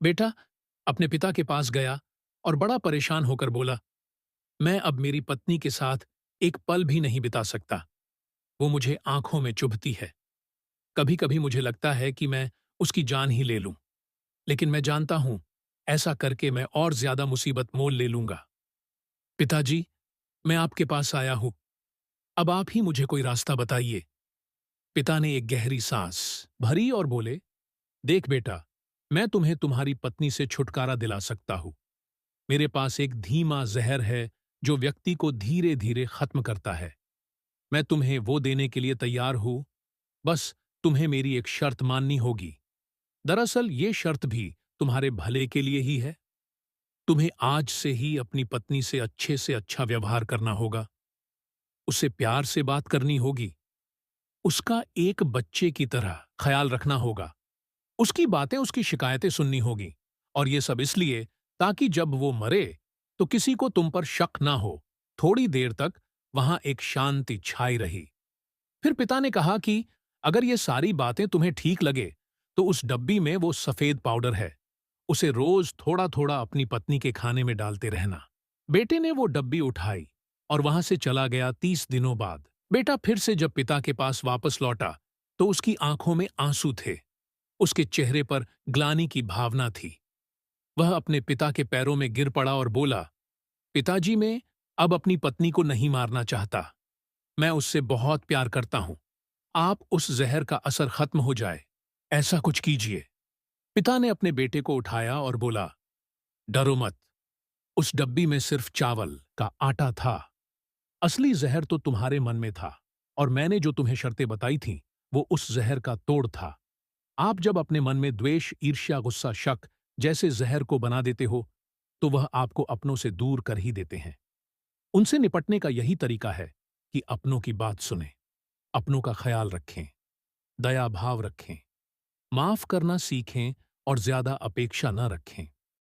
बेटा अपने पिता के पास गया और बड़ा परेशान होकर बोला, मैं अब मेरी पत्नी के साथ एक पल भी नहीं बिता सकता। वो मुझे आंखों में चुभती है। कभी कभी मुझे लगता है कि मैं उसकी जान ही ले लूं, लेकिन मैं जानता हूं ऐसा करके मैं और ज्यादा मुसीबत मोल ले लूंगा। पिताजी, मैं आपके पास आया हूं, अब आप ही मुझे कोई रास्ता बताइए। पिता ने एक गहरी सांस भरी और बोले, देख बेटा, मैं तुम्हें तुम्हारी पत्नी से छुटकारा दिला सकता हूं। मेरे पास एक धीमा जहर है जो व्यक्ति को धीरे धीरे खत्म करता है। मैं तुम्हें वो देने के लिए तैयार हूं, बस तुम्हें मेरी एक शर्त माननी होगी। दरअसल ये शर्त भी तुम्हारे भले के लिए ही है। तुम्हें आज से ही अपनी पत्नी से अच्छा व्यवहार करना होगा, उससे प्यार से बात करनी होगी, उसका एक बच्चे की तरह ख्याल रखना होगा, उसकी बातें, उसकी शिकायतें सुननी होगी। और ये सब इसलिए ताकि जब वो मरे तो किसी को तुम पर शक ना हो। थोड़ी देर तक वहां एक शांति छाई रही। फिर पिता ने कहा कि अगर ये सारी बातें तुम्हें ठीक लगे तो उस डब्बी में वो सफेद पाउडर है, उसे रोज थोड़ा थोड़ा अपनी पत्नी के खाने में डालते रहना। बेटे ने वो डब्बी उठाई और वहां से चला गया। 30 दिनों बाद बेटा फिर से जब पिता के पास वापस लौटा तो उसकी आंखों में आंसू थे, उसके चेहरे पर ग्लानि की भावना थी। वह अपने पिता के पैरों में गिर पड़ा और बोला, पिताजी, मैं अब अपनी पत्नी को नहीं मारना चाहता। मैं उससे बहुत प्यार करता हूं। आप उस जहर का असर खत्म हो जाए, ऐसा कुछ कीजिए। पिता ने अपने बेटे को उठाया और बोला, डरो मत, उस डब्बी में सिर्फ चावल का आटा था। असली जहर तो तुम्हारे मन में था, और मैंने जो तुम्हें शर्तें बताई थीं वो उस जहर का तोड़ था। आप जब अपने मन में द्वेष, ईर्ष्या, गुस्सा, शक जैसे जहर को बना देते हो तो वह आपको अपनों से दूर कर ही देते हैं। उनसे निपटने का यही तरीका है कि अपनों की बात सुनें, अपनों का ख्याल रखें, दया भाव रखें, माफ करना सीखें और ज्यादा अपेक्षा न रखें।